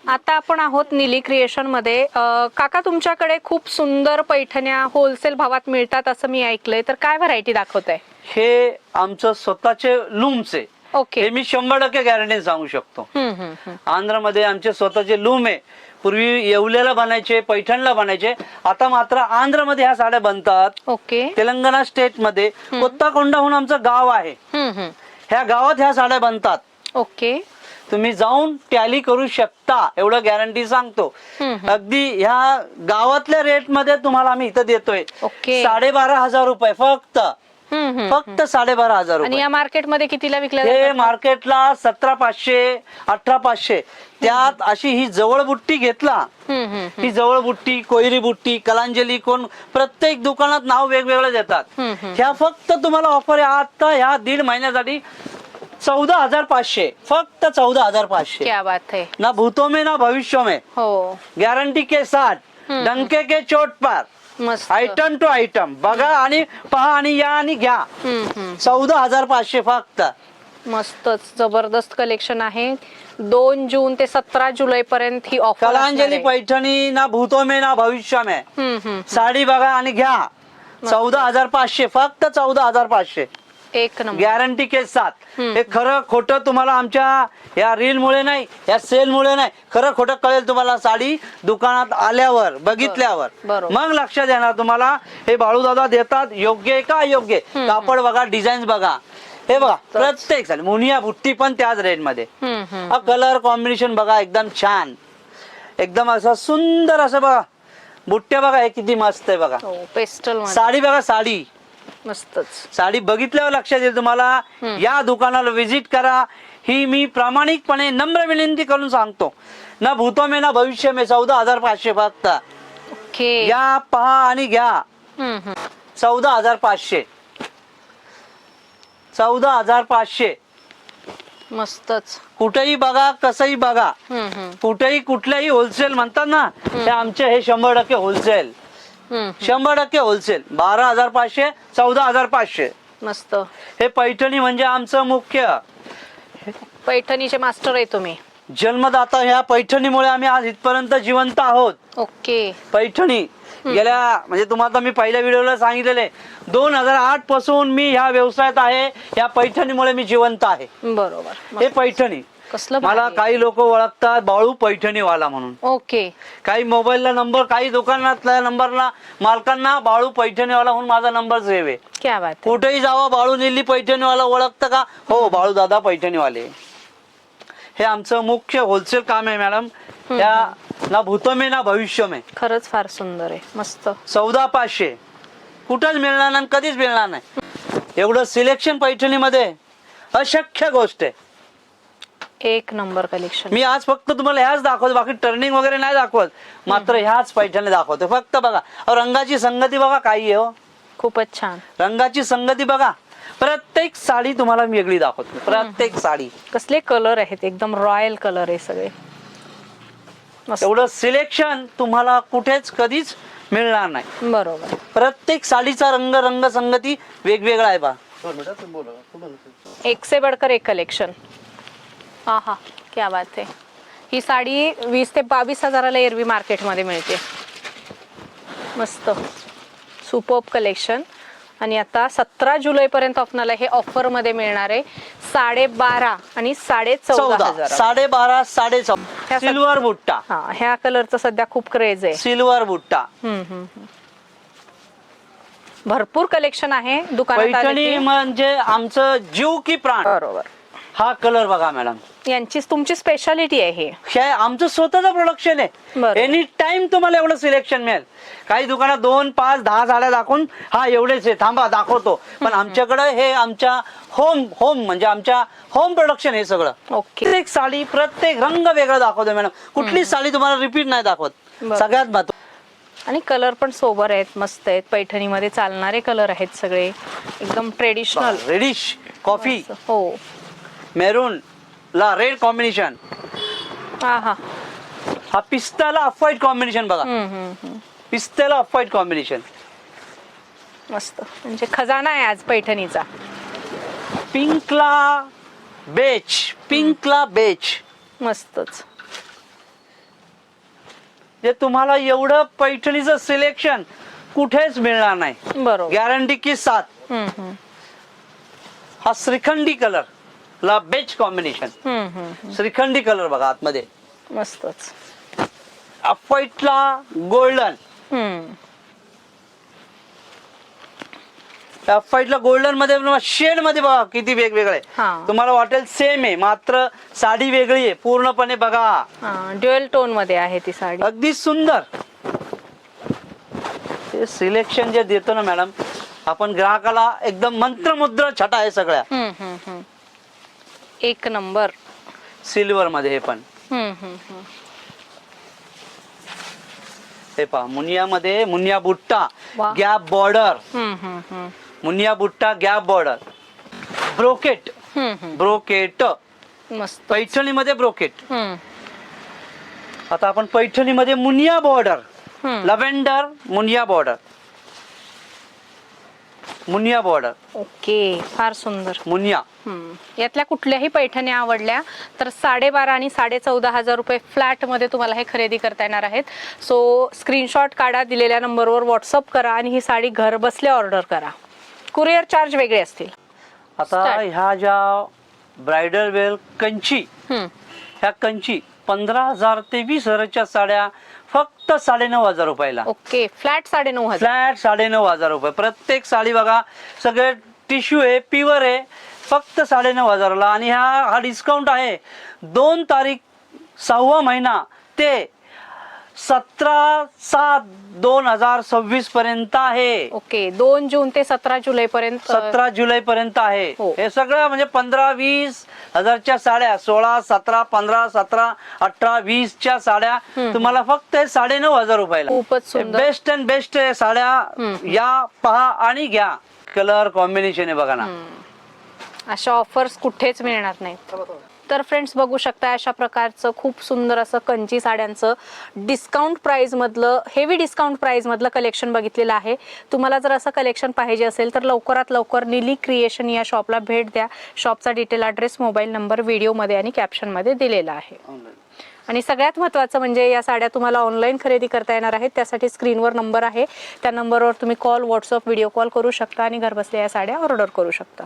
आता आपण आहोत निली क्रिएशन मध्ये. काका तुमच्याकडे खूप सुंदर पैठण्या होलसेल भावात मिळतात असं मी ऐकलंय, तर काय व्हरायटी दाखवताय? हे आमचं स्वतःचे लूम्स आहे. ओके. हे मी 100% गॅरंटी सांगू शकतो. आंध्रमध्ये आमचे स्वतःचे लूम आहे. पूर्वी येवल्याला बनायचे, पैठणला बनायचे, आता मात्र आंध्रमध्ये ह्या साड्या बनतात. ओके. तेलंगणा स्टेट मध्ये कोत्ताकोंडाहून आमचं गाव आहे. ह्या गावात ह्या साड्या बनतात. ओके. तुम्ही जाऊन टॅली करू शकता, एवढं गॅरंटी सांगतो. अगदी ह्या गावातल्या रेट मध्ये तुम्हाला आम्ही इथं देतोय. ओके. 12,500 रुपये फक्त. फक्त 12,500 आणि रुपये. या मार्केटमध्ये कितीला विकल्या हे जातात? मार्केटला 17,500 18,500. त्यात अशी ही जवळ बुट्टी घेतला, ही जवळ बुट्टी, कोयरी बुट्टी, कलांजली, कोण प्रत्येक दुकानात नाव वेगवेगळं देतात. ह्या फक्त तुम्हाला ऑफर आहे आता ह्या 1.5 महिन्यासाठी 14,500. फक्त 14,500. क्या बात है. ना भूतो में ना भविष्य में, हो गॅरंटी के साथ, डंके के चोट पर, मस्त. Item to item. बघा आणि पहा आणि या आणि घ्या. 14,500 फक्त. मस्तच जबरदस्त कलेक्शन आहे. 2 जून ते 17 जुलै पर्यंत ही ऑफर. कलांजली पैठणी, ना भूतो में ना भविष्य में. साडी बघा आणि घ्या. 14,500 फक्त. 14,500 एक नंबर. गॅरंटी के साथ. हे खरं खोटं तुम्हाला आमच्या या रील मुळे नाही, या सेल मुळे नाही, खरं खोटं कळेल तुम्हाला साडी दुकानात आल्यावर, बघितल्यावर. मग लक्षात येणार तुम्हाला हे बाळूदादा देतात योग्य आहे का अयोग्य. कापड बघा, डिझाईन बघा. हे बघा प्रत्येक साडी, मुनिया बुट्टी पण त्याच रेट मध्ये. कलर कॉम्बिनेशन बघा एकदम छान, एकदम असं सुंदर असं बघा. बुट्ट्या बघा हे किती मस्त आहे बघा. पेस्टल साडी बघा, साडी मस्तच. साडी बघितल्यावर लक्षात येईल तुम्हाला. या दुकानाला विजिट करा, ही मी प्रामाणिकपणे नम्र विनंती करून सांगतो. ना भूतो में ना भविष्य में. 14,500 फक्त. ओके. या पहा आणि घ्या. 14,500. 14,500. मस्तच. कुठेही बघा, कसंही बघा, कुठेही कुठल्याही होलसेल म्हणतात ना, ते आमचे हे 100% होलसेल. 100% होलसेल. 12,500, 14,500. मस्त. हे पैठणी म्हणजे आमचं मुख्य. पैठणीचे मास्टर आहे तुम्ही. जन्मदाता ह्या पैठणीमुळे आम्ही आज इथपर्यंत जिवंत आहोत. ओके. पैठणी गेल्या म्हणजे तुम्हाला मी पहिल्या व्हिडिओला सांगितलेले 2008 पासून मी ह्या व्यवसायात आहे. या पैठणीमुळे मी जिवंत आहे. बरोबर. हे पैठणी. कसलं मला काही लोक ओळखतात बाळू पैठणीवाला म्हणून. ओके. काही मोबाईलला नंबर, काही दुकानातल्या नंबरला मालकांना बाळू पैठणीवाला म्हणून माझा नंबर सेव्ह आहे. क्या बात. कुठेही जावा, बाळू निल्ली पैठणीवाला ओळखतं का? हो, बाळू दादा पैठणीवाले. हे आमचं मुख्य होलसेल काम आहे मॅडम. या ना भूतो में ना भविष्य में. खरंच फार सुंदर आहे. मस्त. 14,500 कुठंच मिळणार नाही, कधीच मिळणार नाही. एवढं सिलेक्शन पैठणीमध्ये अशक्य गोष्ट आहे. एक नंबर कलेक्शन. मी आज फक्त तुम्हाला ह्याच दाखवतो, बाकी टर्निंग वगैरे नाही दाखवत. मात्र ह्याच पैठणी दाखवतो फक्त. बघा रंगाची संगती बघा काही आहे हो. खूपच छान. रंगाची संगती बघा. प्रत्येक साडी तुम्हाला मी वेगळी दाखवतो. प्रत्येक साडी. कसले कलर आहेत, एकदम रॉयल कलर आहे सगळे. एवढं सिलेक्शन तुम्हाला कुठेच कधीच मिळणार नाही. बरोबर. प्रत्येक साडीचा रंग संगती वेगवेगळा आहे बा. एक से बढ़कर एक कलेक्शन. हा हा, क्या बात आहे. ही साडी 20 ते 22 हजाराला एरवी मार्केटमध्ये मिळते. मस्त सुपर्ब कलेक्शन. आणि आता 17 जुलै पर्यंत आपल्याला हे ऑफर मध्ये मिळणार आहे. 12.5 आणि 14.5. 12.5 14.5. सिल्वर बुट्टा. हा, ह्या कलरचा सध्या खूप क्रेज आहे. सिल्वर बुट्टा. भरपूर कलेक्शन आहे दुकानात. पैठणी म्हणजे आमचं जीव की प्राण. बरोबर. हा कलर बघा मॅडम, यांची तुमची स्पेशालिटी आहे हे. आमचं स्वतःचं प्रोडक्शन आहे. एनी टाइम तुम्हाला एवढं सिलेक्शन मिळेल. काही दुकानात 2, 5, 10 साड्या दाखवून हा एवढेच आहे थांबा दाखवतो, पण आमच्याकडे हे आमच्या होम म्हणजे आमच्या होम प्रोडक्शन हे सगळं. ओके. प्रत्येक साडी, प्रत्येक रंग वेगळा दाखवतो मॅडम. कुठली साडी तुम्हाला रिपीट नाही दाखवत. सगळ्यात महत्त्वाचं. आणि कलर पण सोबर आहेत, मस्त आहेत. पैठणीमध्ये चालणारे कलर आहेत सगळे, एकदम ट्रेडिशनल. रेडिश कॉफी, हो, मेरून ला रेड कॉम्बिनेशन. हा पिस्ताला ऑफ व्हाईट कॉम्बिनेशन बघा. पिस्ताला ऑफ व्हाईट कॉम्बिनेशन. मस्त. म्हणजे खजाना आहे आज पैठणीचा. पिंकला बेच. मस्तच. जे तुम्हाला एवढं पैठणीचं सिलेक्शन कुठेच मिळणार नाही, बरोबर. गॅरंटी की साथ. हा श्रीखंडी कलर ला बेस्ट कॉम्बिनेशन. श्रीखंडी कलर बघा आतमध्ये मस्तच. व्हाईटला गोल्डन, व्हाईटला गोल्डन मध्ये शेड मध्ये बघा किती वेगवेगळे. तुम्हाला वाटेल सेम आहे, मात्र साडी वेगळी आहे पूर्णपणे. बघा ड्युअल टोन मध्ये आहे ती साडी, अगदी सुंदर. ते सिलेक्शन जे देतो ना मॅडम आपण ग्राहकाला, एकदम मंत्रमुद्र छटा आहे सगळ्या. एक नंबर. सिल्वर मध्ये हे पण. हे पहा मुनिया मध्ये, मुनिया बुट्टा गॅप बॉर्डर, मुनिया बुट्टा गॅप बॉर्डर, ब्रोकेट, ब्रोकेट मस्त. पैठणी मध्ये ब्रोकेट. आता आपण पैठणी मध्ये मुनिया बॉर्डर, लव्हेंडर मुनिया बॉर्डर, मुनिया बॉर्डर. ओके, फार सुंदर. मुनिया. यातल्या कुठल्याही पैठणी आवडल्या तर 12.5 आणि 14.5 रुपये फ्लॅट मध्ये तुम्हाला हे खरेदी करता येणार आहेत. सो स्क्रीनशॉट काढा, दिलेल्या नंबरवर व्हॉट्सअप करा आणि ही साडी घर बसल्या ऑर्डर करा. कुरिअर चार्ज वेगळे असतील. आता ह्या ज्या ब्रायडल वेअर कंची, ह्या कंची 15,000 ते 20,000च्या साड्या फक्त 9,500 रुपयाला. Okay, flat 9,500. फ्लॅट 9,500 रुपये. प्रत्येक साडी बघा सगळे टिश्यू आहे, प्युअर आहे, फक्त 9,500ला. आणि हा डिस्काउंट आहे 2 तारीख 6वा महिना ते 17/7/2026 पर्यंत आहे. ओके, 2 जून ते 17 जुलै पर्यंत. 17 जुलै पर्यंत आहे. हे सगळं म्हणजे 15-20 हजारच्या साड्या, 16, 17, 15, 17, 18, 20च्या साड्या तुम्हाला फक्त 9,500 रुपयाला. खूपच सुंदर. बेस्ट अँड बेस्ट साड्या या पहा आणि घ्या. कलर कॉम्बिनेशन आहे बघा ना, अशा ऑफर्स कुठेच मिळणार नाही. तर फ्रेंड्स बघू शकता अशा प्रकारचं खूप सुंदर असं कंची साड्यांचं डिस्काउंट प्राइस मधलं, हेवी डिस्काउंट प्राइस मधलं कलेक्शन बघितलेलं आहे. तुम्हाला जर असं कलेक्शन पाहिजे असेल तर लवकरात लवकर निली क्रिएशन या शॉपला भेट द्या. शॉपचा डिटेल, ॲड्रेस, मोबाईल नंबर व्हिडिओमध्ये आणि कॅप्शनमध्ये दिलेला आहे. आणि सगळ्यात महत्त्वाचं म्हणजे या साड्या तुम्हाला ऑनलाईन खरेदी करता येणार आहेत. त्यासाठी स्क्रीनवर नंबर आहे, त्या नंबरवर तुम्ही कॉल, व्हॉट्सअप, व्हिडिओ कॉल करू शकता आणि घरबसल्या या साड्या ऑर्डर करू शकता.